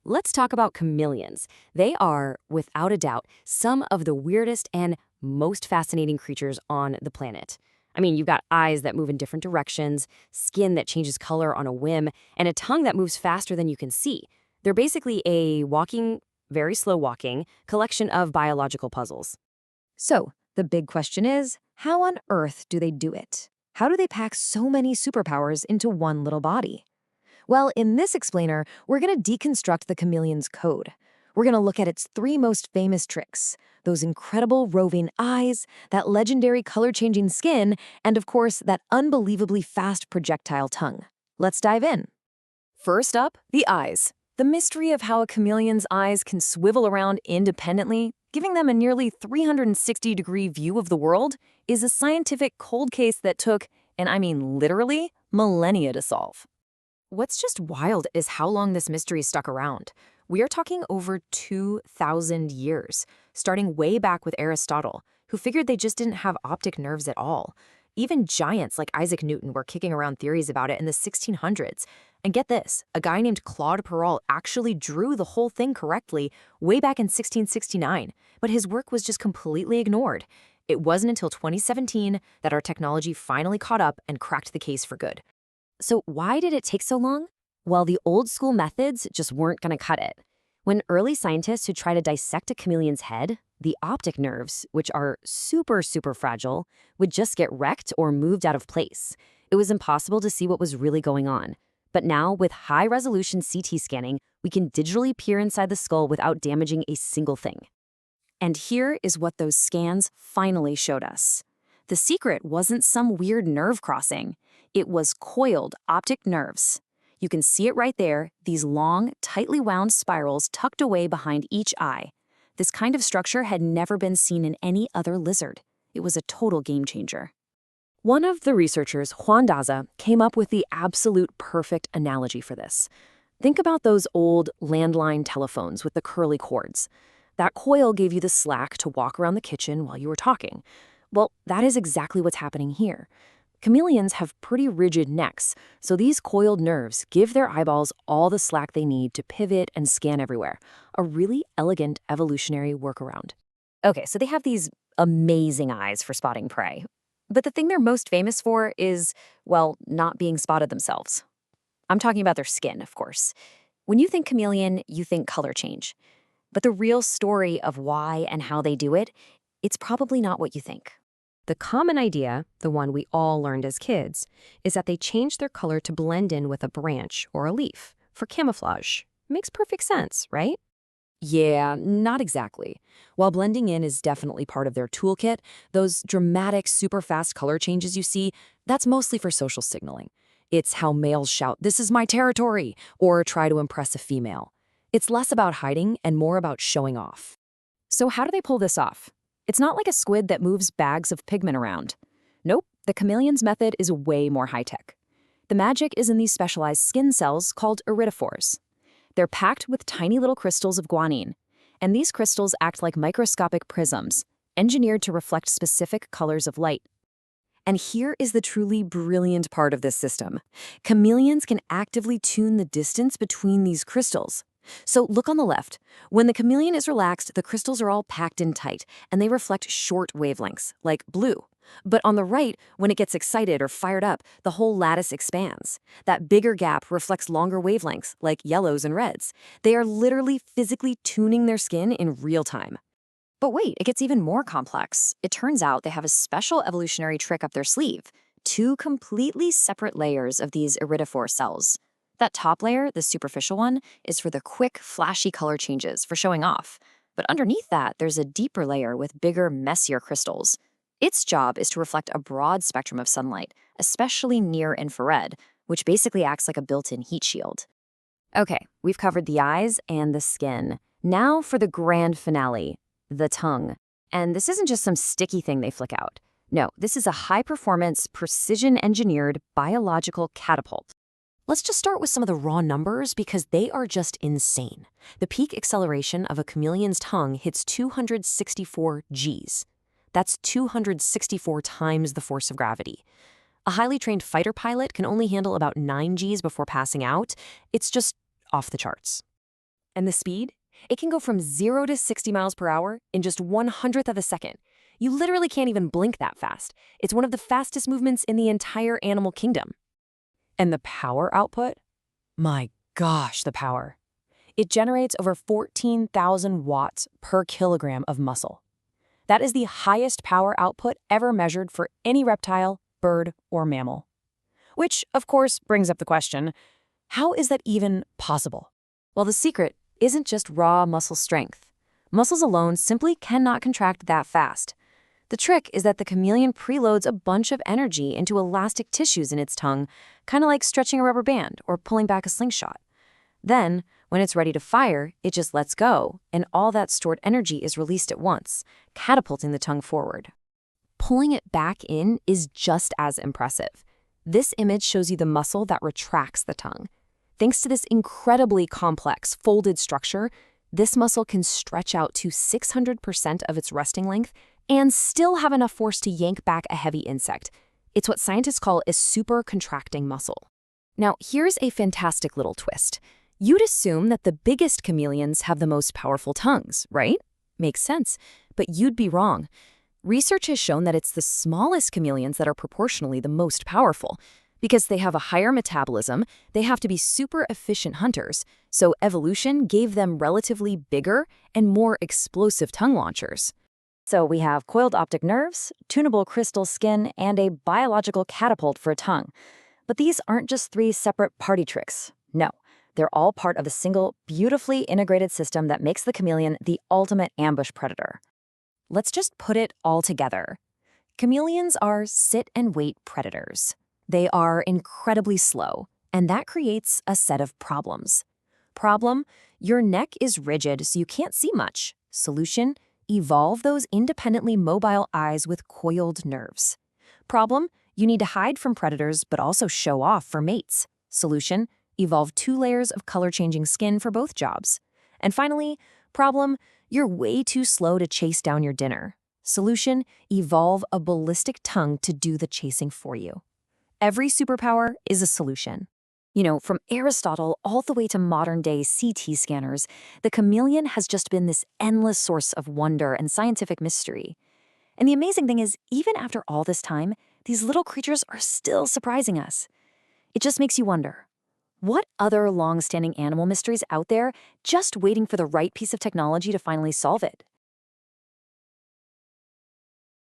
Let's talk about chameleons. They are, without a doubt, some of the weirdest and most fascinating creatures on the planet. I mean, you've got eyes that move in different directions, skin that changes color on a whim, and a tongue that moves faster than you can see. They're basically a walking, very slow walking, collection of biological puzzles. So, the big question is, how on earth do they do it? How do they pack so many superpowers into one little body? Well, in this explainer, we're going to deconstruct the chameleon's code. We're going to look at its three most famous tricks, those incredible roving eyes, that legendary color-changing skin, and of course, that unbelievably fast projectile tongue. Let's dive in. First up, the eyes. The mystery of how a chameleon's eyes can swivel around independently, giving them a nearly 360-degree view of the world, is a scientific cold case that took, and I mean literally, millennia to solve. What's just wild is how long this mystery stuck around. We are talking over 2,000 years, starting way back with Aristotle, who figured they just didn't have optic nerves at all. Even giants like Isaac Newton were kicking around theories about it in the 1600s. And get this, a guy named Claude Perrault actually drew the whole thing correctly way back in 1669, but his work was just completely ignored. It wasn't until 2017 that our technology finally caught up and cracked the case for good. So why did it take so long? Well, the old school methods just weren't going to cut it. When early scientists would try to dissect a chameleon's head, the optic nerves, which are super fragile, would just get wrecked or moved out of place. It was impossible to see what was really going on. But now, with high-resolution CT scanning, we can digitally peer inside the skull without damaging a single thing. And here is what those scans finally showed us. The secret wasn't some weird nerve crossing. It was coiled optic nerves. You can see it right there, these long, tightly wound spirals tucked away behind each eye. This kind of structure had never been seen in any other lizard. It was a total game changer. One of the researchers, Juan Daza, came up with the absolute perfect analogy for this. Think about those old landline telephones with the curly cords. That coil gave you the slack to walk around the kitchen while you were talking. Well, that is exactly what's happening here. Chameleons have pretty rigid necks, so these coiled nerves give their eyeballs all the slack they need to pivot and scan everywhere. A really elegant evolutionary workaround. Okay, so they have these amazing eyes for spotting prey. But the thing they're most famous for is, well, not being spotted themselves. I'm talking about their skin, of course. When you think chameleon, you think color change. But the real story of why and how they do it, it's probably not what you think. The common idea, the one we all learned as kids, is that they change their color to blend in with a branch or a leaf for camouflage. Makes perfect sense, right? Yeah, not exactly. While blending in is definitely part of their toolkit, those dramatic, super fast color changes you see, that's mostly for social signaling. It's how males shout, "This is my territory," or try to impress a female. It's less about hiding and more about showing off. So how do they pull this off? It's not like a squid that moves bags of pigment around. Nope, the chameleon's method is way more high-tech. The magic is in these specialized skin cells called iridophores. They're packed with tiny little crystals of guanine, and these crystals act like microscopic prisms, engineered to reflect specific colors of light. And here is the truly brilliant part of this system. Chameleons can actively tune the distance between these crystals. So look on the left. When the chameleon is relaxed, the crystals are all packed in tight, and they reflect short wavelengths, like blue. But on the right, when it gets excited or fired up, the whole lattice expands. That bigger gap reflects longer wavelengths, like yellows and reds. They are literally physically tuning their skin in real time. But wait, it gets even more complex. It turns out they have a special evolutionary trick up their sleeve. 2 completely separate layers of these iridophore cells. That top layer, the superficial one, is for the quick, flashy color changes, for showing off. But underneath that, there's a deeper layer with bigger, messier crystals. Its job is to reflect a broad spectrum of sunlight, especially near infrared, which basically acts like a built-in heat shield. Okay, we've covered the eyes and the skin. Now for the grand finale, the tongue. And this isn't just some sticky thing they flick out. No, this is a high-performance, precision-engineered biological catapult. Let's just start with some of the raw numbers because they are just insane. The peak acceleration of a chameleon's tongue hits 264 Gs. That's 264 times the force of gravity. A highly trained fighter pilot can only handle about 9 Gs before passing out. It's just off the charts. And the speed? It can go from 0 to 60 miles per hour in just 1/100th of a second. You literally can't even blink that fast. It's one of the fastest movements in the entire animal kingdom. And the power output? My gosh, the power. It generates over 14,000 watts per kilogram of muscle. That is the highest power output ever measured for any reptile, bird, or mammal. Which, of course, brings up the question, how is that even possible? Well, the secret isn't just raw muscle strength. Muscles alone simply cannot contract that fast. The trick is that the chameleon preloads a bunch of energy into elastic tissues in its tongue, kind of like stretching a rubber band or pulling back a slingshot. Then, when it's ready to fire, it just lets go, and all that stored energy is released at once, catapulting the tongue forward. Pulling it back in is just as impressive. This image shows you the muscle that retracts the tongue. Thanks to this incredibly complex, folded structure, this muscle can stretch out to 600% of its resting length and still have enough force to yank back a heavy insect. It's what scientists call a super-contracting muscle. Now, here's a fantastic little twist. You'd assume that the biggest chameleons have the most powerful tongues, right? Makes sense, but you'd be wrong. Research has shown that it's the smallest chameleons that are proportionally the most powerful. Because they have a higher metabolism, they have to be super efficient hunters, so evolution gave them relatively bigger and more explosive tongue launchers. So we have coiled optic nerves, tunable crystal skin, and a biological catapult for a tongue. But these aren't just 3 separate party tricks. No, they're all part of a single, beautifully integrated system that makes the chameleon the ultimate ambush predator. Let's just put it all together. Chameleons are sit-and-wait predators. They are incredibly slow, and that creates a set of problems. Problem: your neck is rigid so you can't see much. Solution: evolve those independently mobile eyes with coiled nerves. Problem: you need to hide from predators but also show off for mates. Solution: evolve 2 layers of color-changing skin for both jobs. And finally, problem: you're way too slow to chase down your dinner. Solution: evolve a ballistic tongue to do the chasing for you. Every superpower is a solution. You know, from Aristotle all the way to modern-day CT scanners, the chameleon has just been this endless source of wonder and scientific mystery. And the amazing thing is, even after all this time, these little creatures are still surprising us. It just makes you wonder, what other long-standing animal mysteries out there just waiting for the right piece of technology to finally solve it?